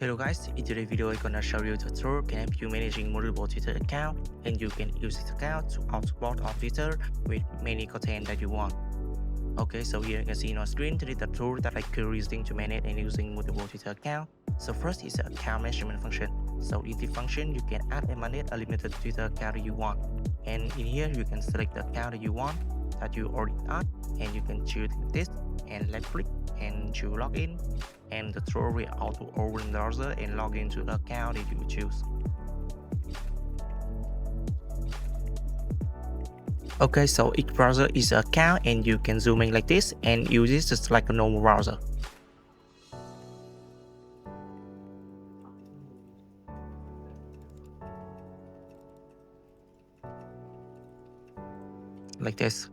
Hello guys, in today's video I'm gonna show you the tool can help you managing multiple Twitter account, and you can use this account to outboard on Twitter with many content that you want. Okay, so here you can see on screen this is the tool that I currently using to manage and using multiple Twitter account. So first is the account management function. So in this function you can add and manage a limited Twitter account that you want. And in here you can select the account that you want that you already add, and you can choose this and left click and choose login, and the tool will auto open the browser and log into the account that you choose. Okay, so each browser is an account, and you can zoom in like this and use this just like a normal browser. Like this.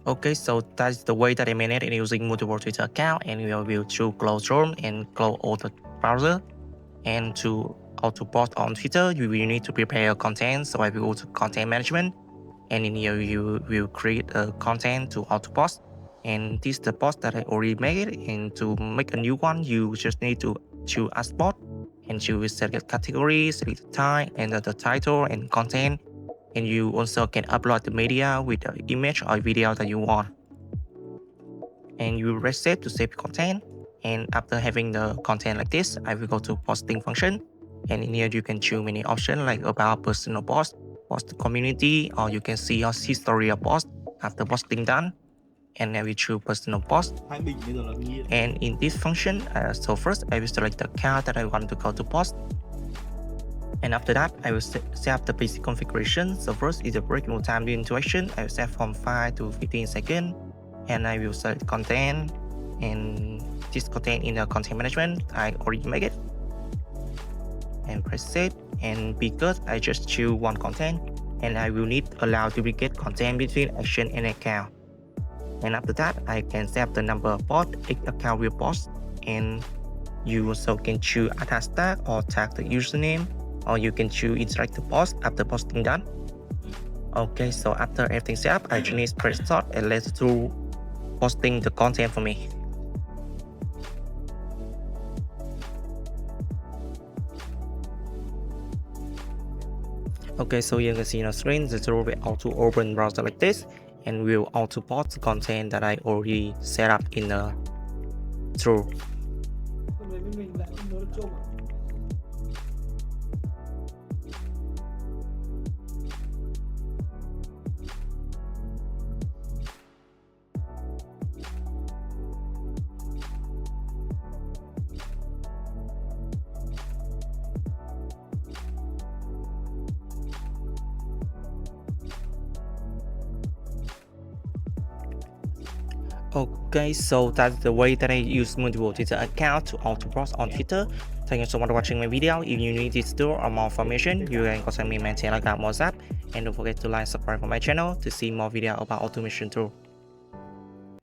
Okay, so that's the way that I manage it using multiple Twitter account, and we will choose close Chrome and close all the browser. And to auto post on Twitter, you will need to prepare content. So I will go to content management, and in here you will create a content to auto post. And this is the post that I already made, and to make a new one, you just need to choose add spot and choose select category, select the time, and the title and content. And you also can upload the media with the image or video that you want. And you reset to save content. And after having the content like this, I will go to posting function. And in here you can choose many options like about personal post, post community, or you can see your history of post after posting done. And I will choose personal post. And in this function, so first I will select the account that I want to go to post. And after that, I will set up the basic configuration. So first is the breakable time during interaction. I will set from 5 to 15 seconds. And I will select content. And this content in the content management, I already make it. And press save. And because I just choose one content, and I will need allow duplicate content between action and account. And after that, I can set up the number of posts each account will post. And you also can choose a hashtag or tag the username, or you can choose interact the post after posting done. Okay, so after everything set up, I just need to press start and let's do posting the content for me. Okay, so you can see on the screen the tool will auto open browser like this, and will auto post the content that I already set up in the tool. Okay, so that's the way that I use multiple Twitter accounts to auto post on Twitter. Thank you so much for watching my video. If you need this tool or more information, you can contact me on my Telegram, WhatsApp, and don't forget to like, subscribe for my channel to see more video about automation tool.